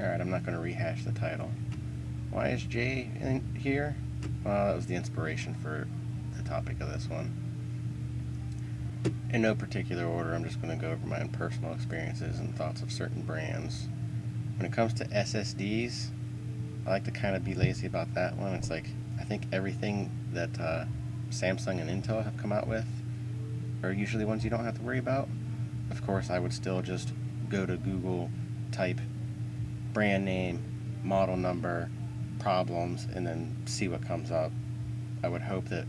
Alright, I'm not going to rehash the title. Why is Jay in here? Well, that was the inspiration for the topic of this one. In no particular order, I'm just going to go over my own personal experiences and thoughts of certain brands. When it comes to SSDs, I like to kind of be lazy about that one. It's like, I think everything that Samsung and Intel have come out with are usually ones you don't have to worry about. Of course, I would still just go to Google, type brand name, model number, problems, and then see what comes up. I would hope that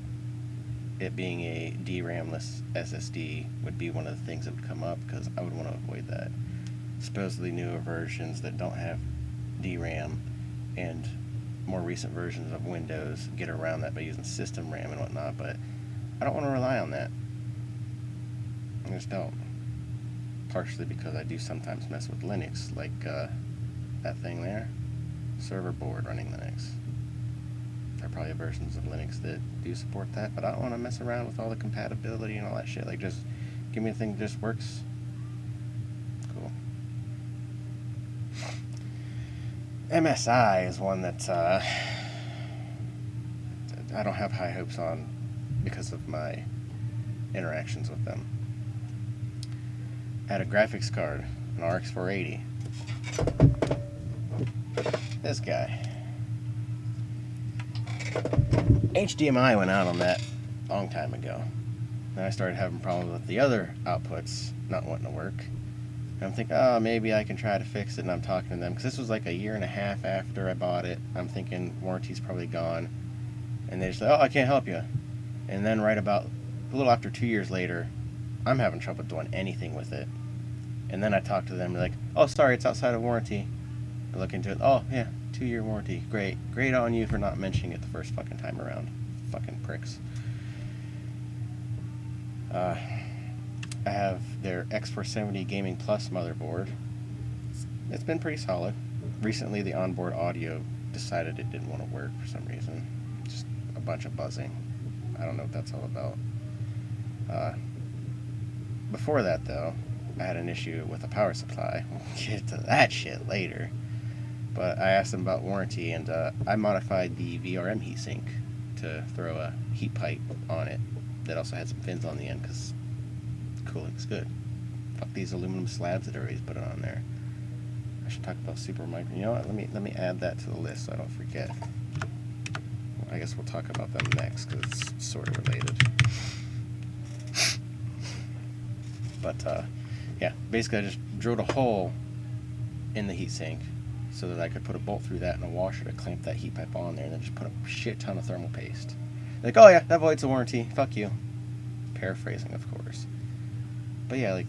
it being a DRAM-less SSD would be one of the things that would come up, because I would want to avoid that. Supposedly newer versions that don't have DRAM and more recent versions of Windows get around that by using system RAM and whatnot, but I don't want to rely on that. I just don't. Partially because I do sometimes mess with Linux, like that thing there, server board running Linux. There are probably versions of Linux that do support that, but I don't want to mess around with all the compatibility and all that shit. Like, just give me a thing that just works. Cool. MSI is one that I don't have high hopes on because of my interactions with them. I had a graphics card, an RX 480. This guy. HDMI went out on that a long time ago. Then I started having problems with the other outputs not wanting to work. And I'm thinking, oh, maybe I can try to fix it, and I'm talking to them, because this was like a year and a half after I bought it. I'm thinking warranty's probably gone. And they just say, oh, I can't help you. And then right about a little after 2 years later, I'm having trouble doing anything with it. And then I talk to them, like, oh, sorry, it's outside of warranty. I look into it, oh, yeah, 2-year warranty. Great. Great on you for not mentioning it the first fucking time around. Fucking pricks. I have their X470 Gaming Plus motherboard. It's been pretty solid. Recently, the onboard audio decided it didn't want to work for some reason. Just a bunch of buzzing. I don't know what that's all about. Before that, though, I had an issue with the power supply. We'll get to that shit later. But I asked them about warranty, and I modified the VRM heatsink to throw a heat pipe on it that also had some fins on the end, because cooling's good. Fuck these aluminum slabs that everybody's putting on there. I should talk about Supermicro. You know what? Let me add that to the list so I don't forget. I guess we'll talk about them next, because it's sort of related. But yeah, basically I just drilled a hole in the heatsink so that I could put a bolt through that and a washer to clamp that heat pipe on there, and then just put a shit ton of thermal paste. Like, oh yeah, that voids the warranty. Fuck you. Paraphrasing, of course. But yeah, like,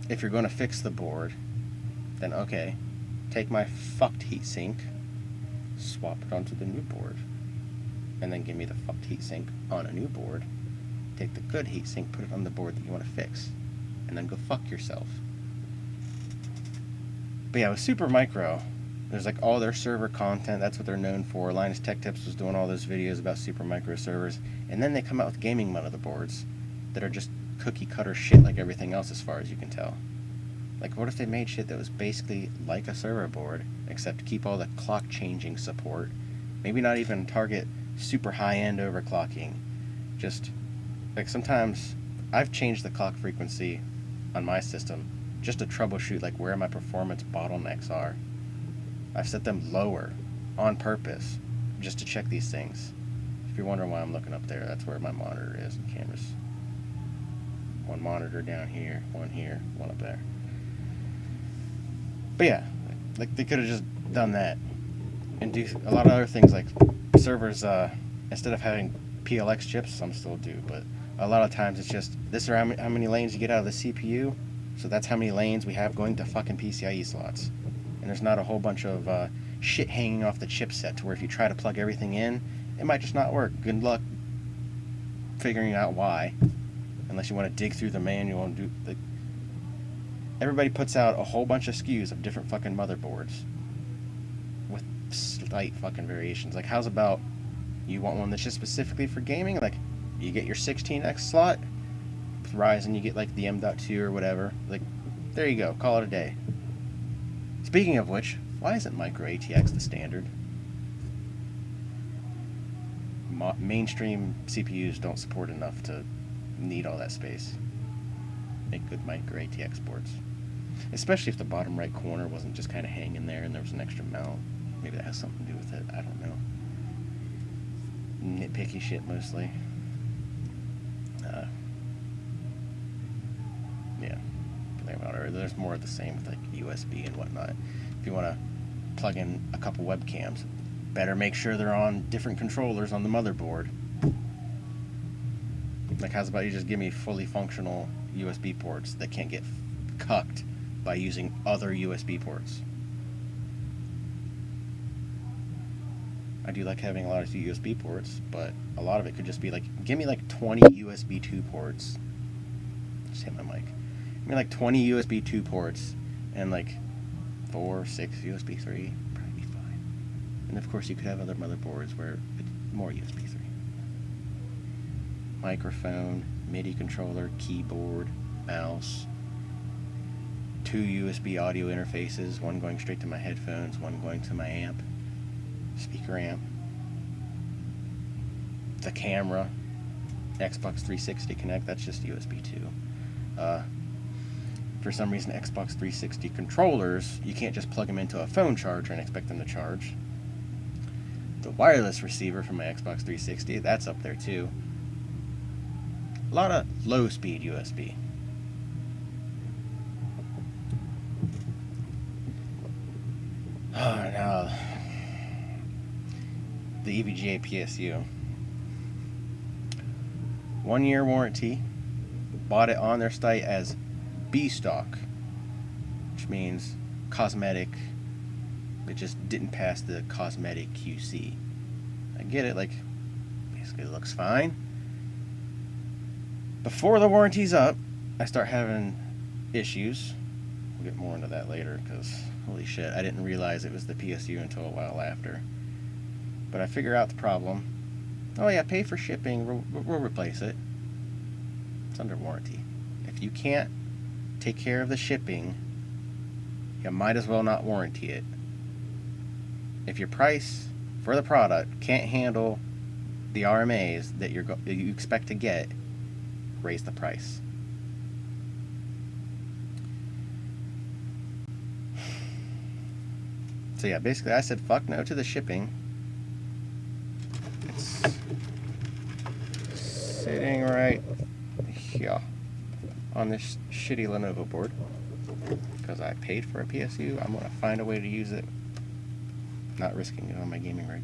if you're going to fix the board, then okay, take my fucked heatsink, swap it onto the new board, and then give me the fucked heatsink on a new board. Take the good heatsink, put it on the board that you want to fix, and then go fuck yourself. But yeah, with Supermicro, there's like all their server content. That's what they're known for. Linus Tech Tips was doing all those videos about Supermicro servers, and then they come out with gaming motherboards that are just cookie cutter shit like everything else, as far as you can tell. Like, what if they made shit that was basically like a server board, except keep all the clock changing support? Maybe not even target super high end overclocking. Just like, sometimes I've changed the clock frequency on my system just to troubleshoot like where my performance bottlenecks are. I've set them lower on purpose just to check these things. If you're wondering why I'm looking up there, that's where my monitor is and cameras. One monitor down here, one up there. But yeah, like, they could have just done that and do a lot of other things, like servers, instead of having PLX chips, some still do, but a lot of times it's just, this is how many lanes you get out of the CPU, so that's how many lanes we have going to fucking PCIe slots. And there's not a whole bunch of shit hanging off the chipset to where if you try to plug everything in, it might just not work. Good luck figuring out why, unless you want to dig through the manual and do the... Everybody puts out a whole bunch of SKUs of different fucking motherboards with slight fucking variations. Like, how's about you want one that's just specifically for gaming? Like, you get your 16X slot with Ryzen, you get like the M.2 or whatever. Like, there you go, call it a day. Speaking of which, why isn't micro ATX the standard? Mainstream CPUs don't support enough to need all that space. Make good micro ATX boards. Especially if the bottom right corner wasn't just kind of hanging there and there was an extra mount. Maybe that has something to do with it. I don't know. Nitpicky shit mostly. Yeah. There's more of the same with like USB and whatnot. If you want to plug in a couple webcams, better make sure they're on different controllers on the motherboard. Like, how's about you just give me fully functional USB ports that can't get cucked by using other USB ports? I do like having a lot of USB ports, but a lot of it could just be like, give me like 20 USB 2 ports. Just hit my mic. Give me like 20 USB 2 ports and like 4, 6 USB 3. Probably be fine. And of course, you could have other motherboards where it's more USB 3. Microphone, MIDI controller, keyboard, mouse, 2 USB audio interfaces, one going straight to my headphones, one going to my amp, speaker amp, the camera, Xbox 360 Connect, that's just USB 2. For some reason, Xbox 360 controllers, you can't just plug them into a phone charger and expect them to charge. The wireless receiver from my Xbox 360, that's up there too. A lot of low-speed USB. Oh, now the EVGA PSU. 1-year warranty. Bought it on their site as B stock, which means cosmetic. It just didn't pass the cosmetic QC. I get it, like, basically it looks fine. Before the warranty's up, I start having issues. We'll get more into that later, because holy shit, I didn't realize it was the PSU until a while after. But I figure out the problem. Oh yeah, pay for shipping, we'll replace it. It's under warranty. If you can't take care of the shipping, you might as well not warranty it. If your price for the product can't handle the RMAs that you expect to get, raise the price. So yeah, basically I said fuck no to the shipping. It's sitting right here on this shitty Lenovo board because I paid for a PSU. I'm gonna find a way to use it, not risking it on my gaming rig.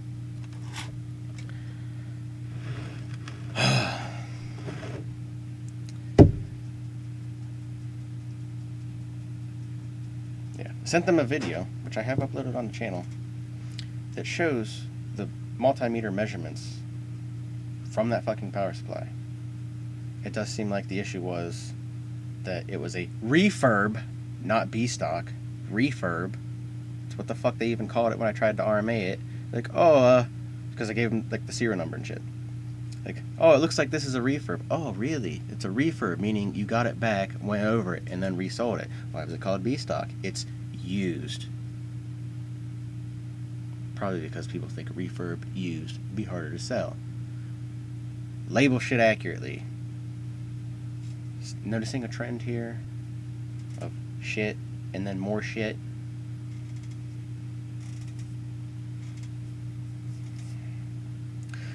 Yeah, sent them a video, which I have uploaded on the channel, that shows the multimeter measurements from that fucking power supply. It does seem like the issue was that it was a refurb, not B stock. Refurb. It's what the fuck they even called it when I tried to RMA it. Like, because I gave them like the serial number and shit. Like, oh, it looks like this is a refurb. Oh, really? It's a refurb, meaning you got it back, went over it, and then resold it. Why was it called B stock? It's used. Probably because people think refurb, used, be harder to sell. Label shit accurately. Noticing a trend here of shit and then more shit.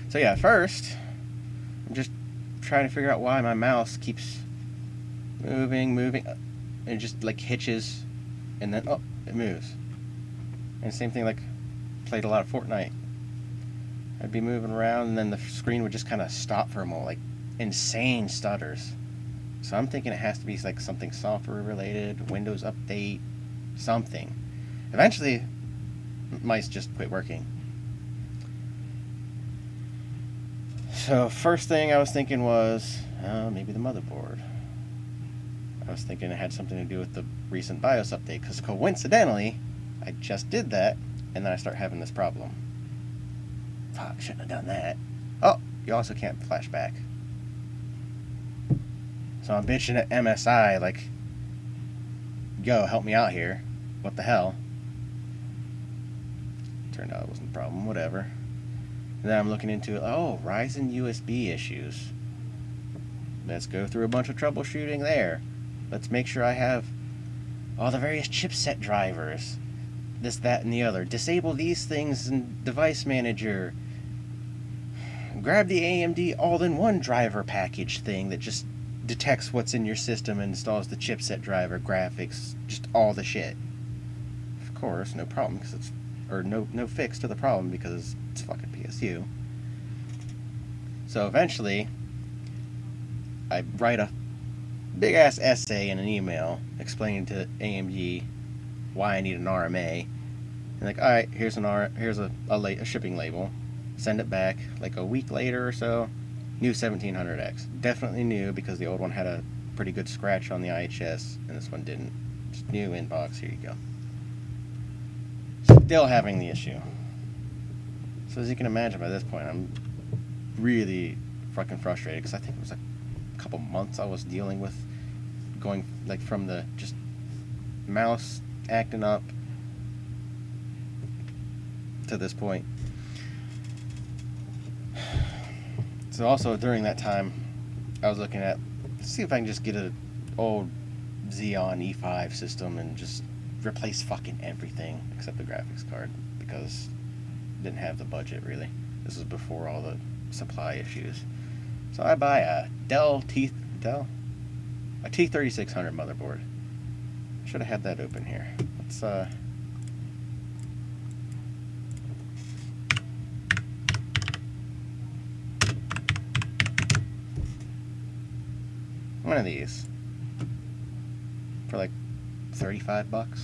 So yeah, first I'm just trying to figure out why my mouse keeps moving, and it just like hitches and then it moves. And same thing, like played a lot of Fortnite. I'd be moving around and then the screen would just kind of stop for a moment, like insane stutters. So I'm thinking it has to be like something software related, Windows update, something. Eventually, mice just quit working. So first thing I was thinking was, maybe the motherboard. I was thinking it had something to do with the recent BIOS update, because coincidentally, I just did that, and then I start having this problem. Fuck, shouldn't have done that. Oh, you also can't flash back. So I'm bitching at MSI, like, yo, help me out here. What the hell? turned out it wasn't a problem, whatever. And then I'm looking into, oh, Ryzen USB issues. Let's go through a bunch of troubleshooting there. Let's make sure I have all the various chipset drivers. This, that, and the other. Disable these things in Device Manager. Grab the AMD all-in-one driver package thing that just detects what's in your system and installs the chipset driver, graphics, just all the shit. Of course, no problem, because it's, or no fix to the problem because it's fucking PSU. So eventually, I write a big ass essay in an email explaining to AMD why I need an RMA. And like, all right, here's a shipping label. Send it back. Like a week later or so, new 1700X. Definitely new because the old one had a pretty good scratch on the IHS, and this one didn't. Just new inbox. Here you go. Still having the issue. So as you can imagine, by this point, I'm really fucking frustrated because I think it was a couple months I was dealing with going like from the just mouse acting up to this point. So also during that time, I was looking at see if I can just get an old Xeon E5 system and just replace fucking everything except the graphics card because I didn't have the budget really. This was before all the supply issues. So I buy a T3600 motherboard. Should have had that open here. Let's one of these for like $35.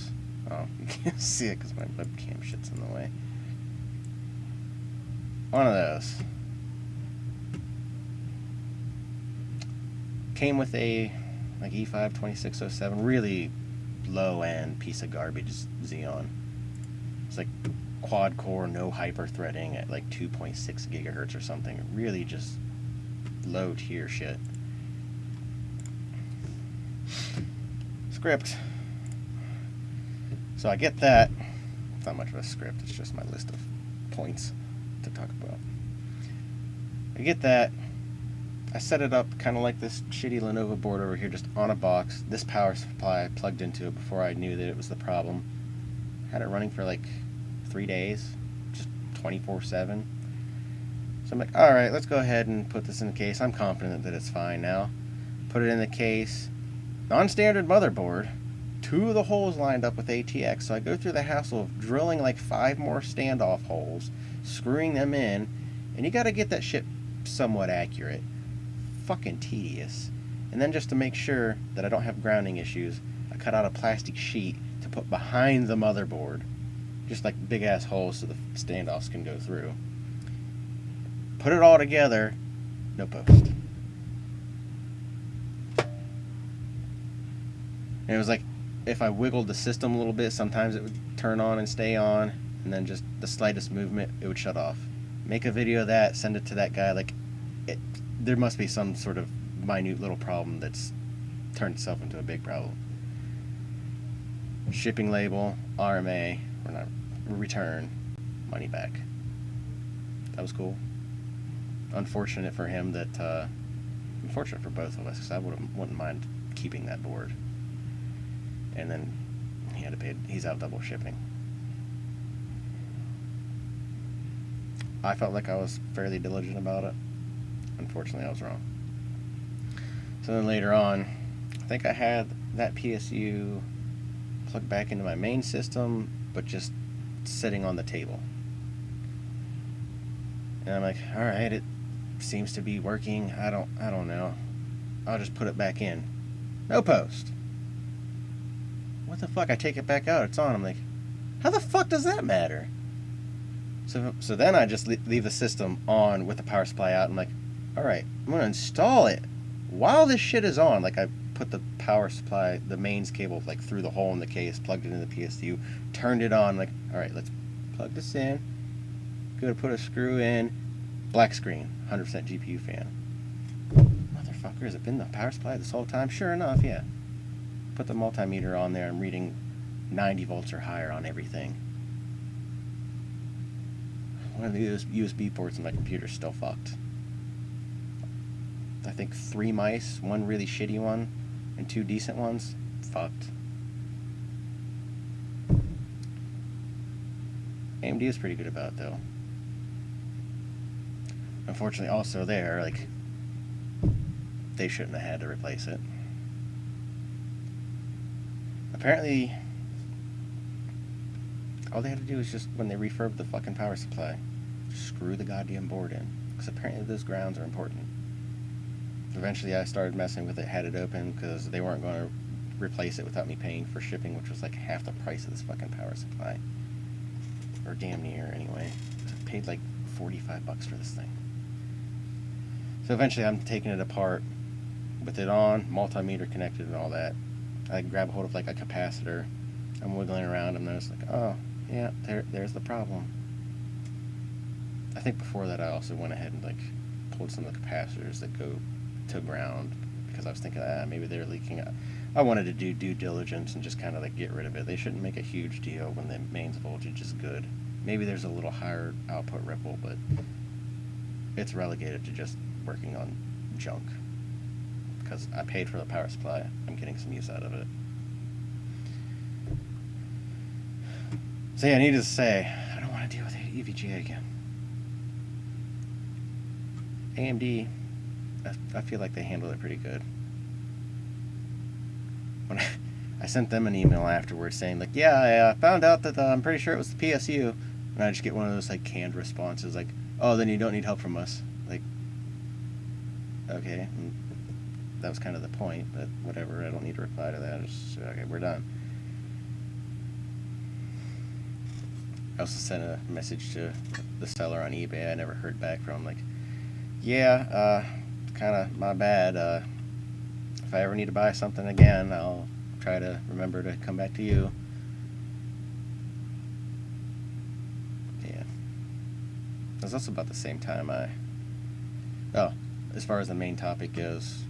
Oh, you can't see it because my webcam shit's in the way. One of those. Came with a like E5 2607, really low end piece of garbage Xeon. It's like quad core, no hyper threading at like 2.6 gigahertz or something. Really just low tier shit. Script. So I get that. It's not much of a script, it's just my list of points to talk about. I get that. I set it up kind of like this shitty Lenovo board over here, just on a box. This power supply plugged into it before I knew that it was the problem. Had it running for like 3 days, just 24/7. So I'm like, alright, let's go ahead and put this in the case. I'm confident that it's fine now. Put it in the case. Non-standard motherboard. 2 of the holes lined up with ATX, so I go through the hassle of drilling like 5 more standoff holes, screwing them in, and you gotta get that shit somewhat accurate. Fucking tedious. And then just to make sure that I don't have grounding issues, I cut out a plastic sheet to put behind the motherboard, just like big ass holes so the standoffs can go through. Put it all together, no post. And it was like if I wiggled the system a little bit, sometimes it would turn on and stay on, and then just the slightest movement, it would shut off. Make a video of that, send it to that guy. Like, there must be some sort of minute little problem that's turned itself into a big problem. Shipping label, RMA, or not, return, money back. That was cool. Unfortunate for him that, unfortunate for both of us, because I wouldn't mind keeping that board. And then he had to pay, he's out double shipping. I felt like I was fairly diligent about it. Unfortunately, I was wrong. So then later on, I think I had that PSU plugged back into my main system, but just sitting on the table. And I'm like, all right, it seems to be working. I don't know. I'll just put it back in. No post. What the fuck? I take it back out. It's on. I'm like, how the fuck does that matter? So then I just leave the system on with the power supply out. I'm like, all right, I'm going to install it while this shit is on. Like, I put the power supply, the mains cable, like through the hole in the case, plugged it into the PSU, turned it on. Like, all right, let's plug this in. Go to put a screw in. Black screen, 100% GPU fan. Motherfucker, has it been the power supply this whole time? Sure enough, yeah. Put the multimeter on there. I'm reading 90 volts or higher on everything. one of the USB ports in my computer is still fucked. I think 3 mice, 1 really shitty one, and 2 decent ones, fucked. AMD is pretty good about it, though. Unfortunately, also there, like, they shouldn't have had to replace it. Apparently, all they had to do was just, when they refurbed the fucking power supply, screw the goddamn board in. Because apparently those grounds are important. Eventually I started messing with it, had it open, because they weren't going to replace it without me paying for shipping, which was like half the price of this fucking power supply. Or damn near, anyway. I paid like $45 for this thing. So eventually I'm taking it apart with it on, multimeter connected and all that. I grab a hold of like a capacitor. I'm wiggling around and then it's like, oh, yeah, there's the problem. I think before that I also went ahead and like pulled some of the capacitors that go to ground because I was thinking, maybe they're leaking. I wanted to do due diligence and just kind of like get rid of it. They shouldn't make a huge deal when the mains voltage is good. Maybe there's a little higher output ripple, but it's relegated to just working on junk. Because I paid for the power supply, I'm getting some use out of it. So yeah, needless to say, I don't want to deal with EVGA again. AMD, I feel like they handled it pretty good. When I sent them an email afterwards saying like, yeah, I found out that I'm pretty sure it was the PSU, and I just get one of those like canned responses like, oh, then you don't need help from us. Like, okay, that was kind of the point, but whatever, I don't need to reply to that. Just, okay, we're done. I also sent a message to the seller on eBay I never heard back from, like, yeah, kind of my bad. If I ever need to buy something again, I'll try to remember to come back to you. Yeah. It was also about the same time as far as the main topic goes,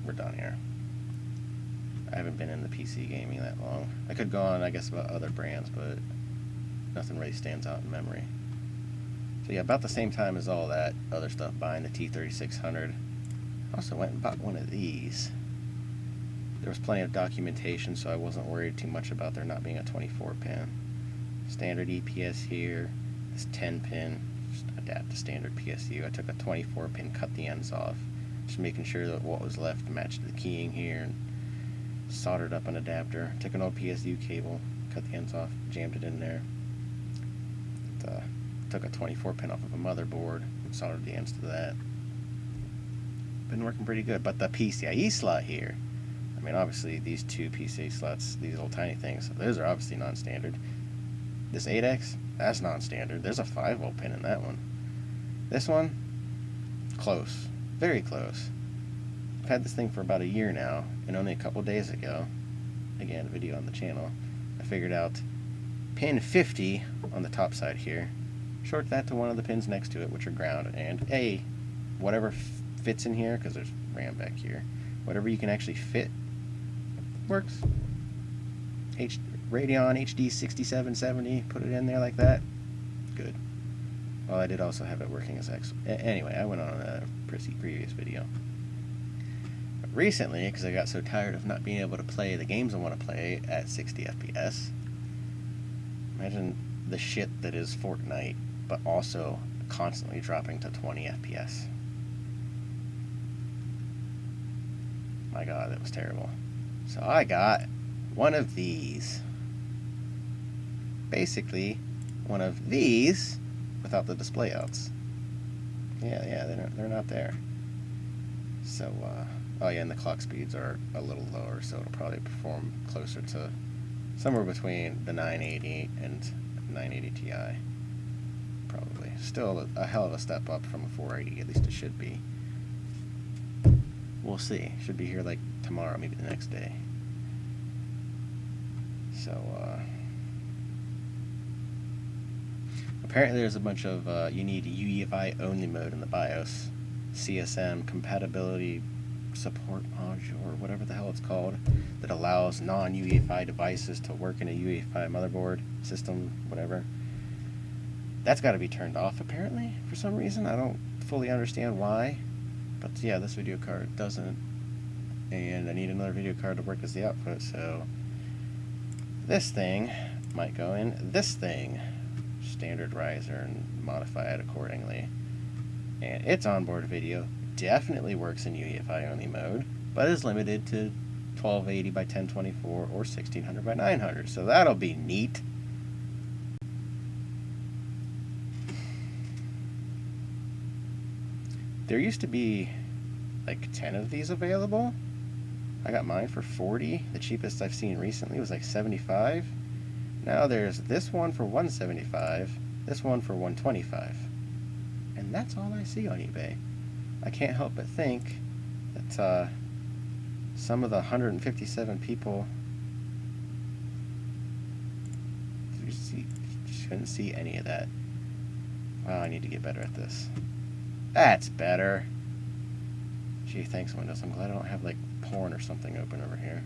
we're done here. I haven't been in the PC gaming that long. I could go on, I guess, about other brands, but nothing really stands out in memory. So yeah, about the same time as all that other stuff, buying the T3600. Also went and bought one of these. There was plenty of documentation, so I wasn't worried too much about there not being a 24-pin. Standard EPS here. This 10-pin, just adapt to standard PSU. I took a 24-pin, cut the ends off, just making sure that what was left matched the keying here, and soldered up an adapter. Took an old PSU cable, cut the ends off, jammed it in there. Took a 24-pin off of a motherboard, soldered the ends to that. Been working pretty good. But the PCIe slot here, I mean, obviously these two PCIe slots, these little tiny things, those are obviously non-standard. This 8X, that's non-standard. There's a 5-volt pin in that one. This one, close, very close. I've had this thing for about a year now, and only a couple days ago, again, a video on the channel, I figured out pin 50 on the top side here. Short that to one of the pins next to it, which are ground, and whatever fits in here, because there's RAM back here, whatever you can actually fit works. Radeon HD 6770, put it in there like that, good. Well, I did also have it working as X. Anyway, I went on a previous video. But recently, because I got so tired of not being able to play the games I want to play at 60 FPS, imagine the shit that is Fortnite, but also constantly dropping to 20 FPS. My god, that was terrible. So I got one of these. Basically, one of these without the display outs. Yeah, they're not there. So, oh yeah, and the clock speeds are a little lower, so it'll probably perform closer to somewhere between the 980 and 980 Ti. Probably. Still a hell of a step up from a 480, at least it should be. We'll see. Should be here like tomorrow, maybe the next day. So, apparently there's a bunch of, you need UEFI only mode in the BIOS. CSM, compatibility support module, or whatever the hell it's called, that allows non-UEFI devices to work in a UEFI motherboard system, whatever. That's got to be turned off apparently for some reason. I don't fully understand why. But yeah, this video card doesn't. And I need another video card to work as the output, so this thing might go in this thing. Standard riser and modify it accordingly. And its onboard video definitely works in UEFI only mode, but is limited to 1280 by 1024 or 1600 by 900, so that'll be neat. There used to be like 10 of these available. I got mine for 40. The cheapest I've seen recently was like 75. Now there's this one for 175, this one for 125. And that's all I see on eBay. I can't help but think that some of the 157 people shouldn't see any of that. Wow, I need to get better at this. That's better. Gee, thanks, Windows. I'm glad I don't have like porn or something open over here.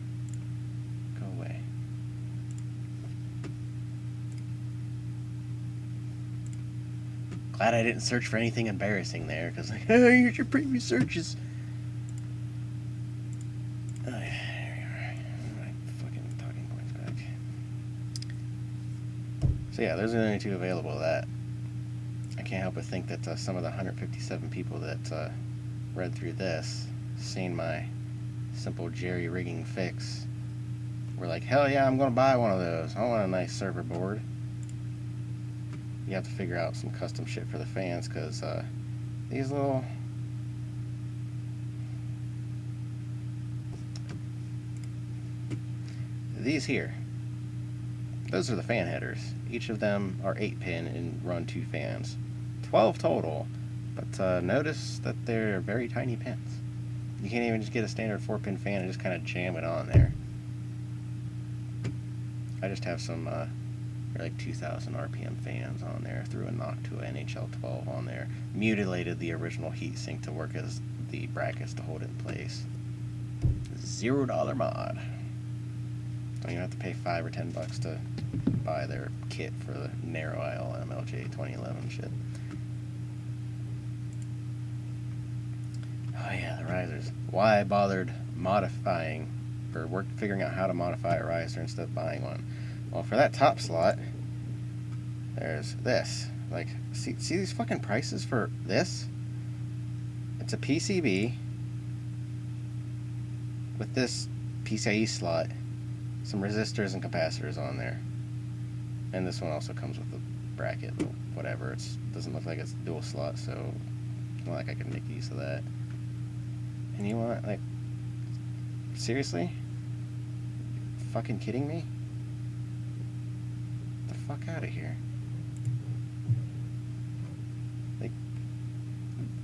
Go away. Glad I didn't search for anything embarrassing there, because like, oh, here's your previous searches. Oh, yeah, there we are. My fucking talking points back. So yeah, those are the only two available. That I can't help but think that some of the 157 people that read through this, seen my simple jerry-rigging fix, were like, hell yeah, I'm gonna buy one of those. I want a nice server board. You have to figure out some custom shit for the fans, because these little these here, those are the fan headers. Each of them are 8-pin and run 2 fans. 12 total, but notice that they're very tiny pins. You can't even just get a standard 4-pin fan and just kind of jam it on there. I just have some like 2,000 RPM fans on there, threw a Noctua NHL 12 on there, mutilated the original heatsink to work as the brackets to hold it in place. $0 mod. Don't even have to pay $5 or $10 to buy their kit for the narrow aisle MLJ 2011 shit. Oh yeah, the risers. Why I bothered modifying, or figuring out how to modify a riser instead of buying one. Well, for that top slot, there's this. Like, see these fucking prices for this? It's a PCB with this PCIe slot, some resistors and capacitors on there. And this one also comes with a bracket, but whatever. It doesn't look like it's dual slot, so it's not like I can make use of that. And you want, like, seriously? Fucking kidding me? Get the fuck out of here. Like,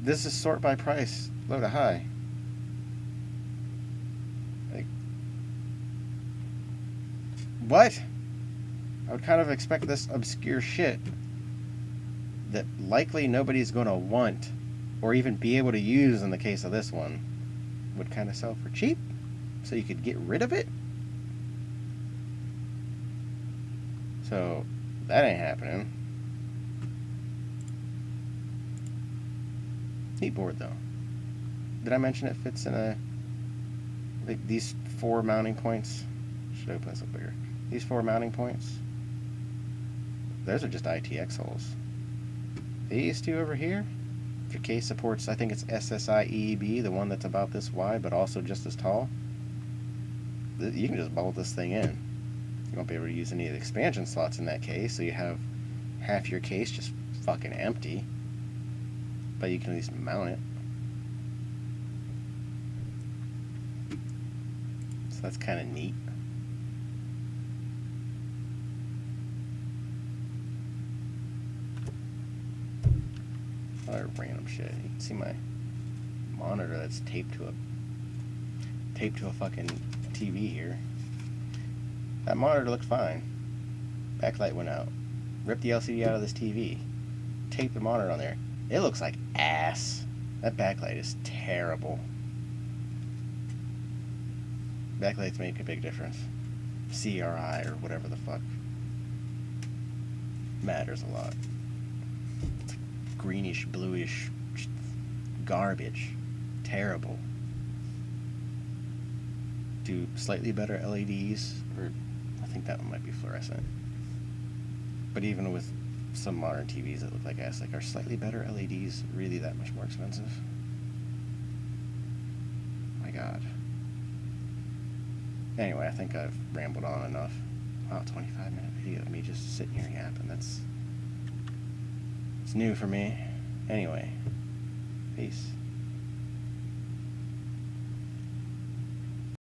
this is sort by price, low to high. Like, what? I would kind of expect this obscure shit that likely nobody's going to want or even be able to use in the case of this one would kind of sell for cheap, so you could get rid of it. So that ain't happening. Neat board though. Did I mention it fits in a, like, these 4 mounting points? Should open this up bigger. These 4 mounting points, those are just ITX holes. These 2 over here, if your case supports, I think it's SSI EEB, the one that's about this wide but also just as tall, you can just bolt this thing in. You won't be able to use any of the expansion slots in that case, so you have half your case just fucking empty, but you can at least mount it. So that's kind of neat. Other random shit. You can see my monitor that's taped to a fucking TV here. That monitor looked fine. Backlight went out. Ripped the LCD out of this TV. Taped the monitor on there. It looks like ass. That backlight is terrible. Backlights make a big difference. CRI or whatever the fuck matters a lot. greenish, bluish garbage. Terrible. Do slightly better LEDs, or I think that one might be fluorescent. But even with some modern TVs that look like ass, like, are slightly better LEDs really that much more expensive? My God. Anyway, I think I've rambled on enough. Wow, 25-minute video of me just sitting here yapping. It's new for me. Anyway, peace.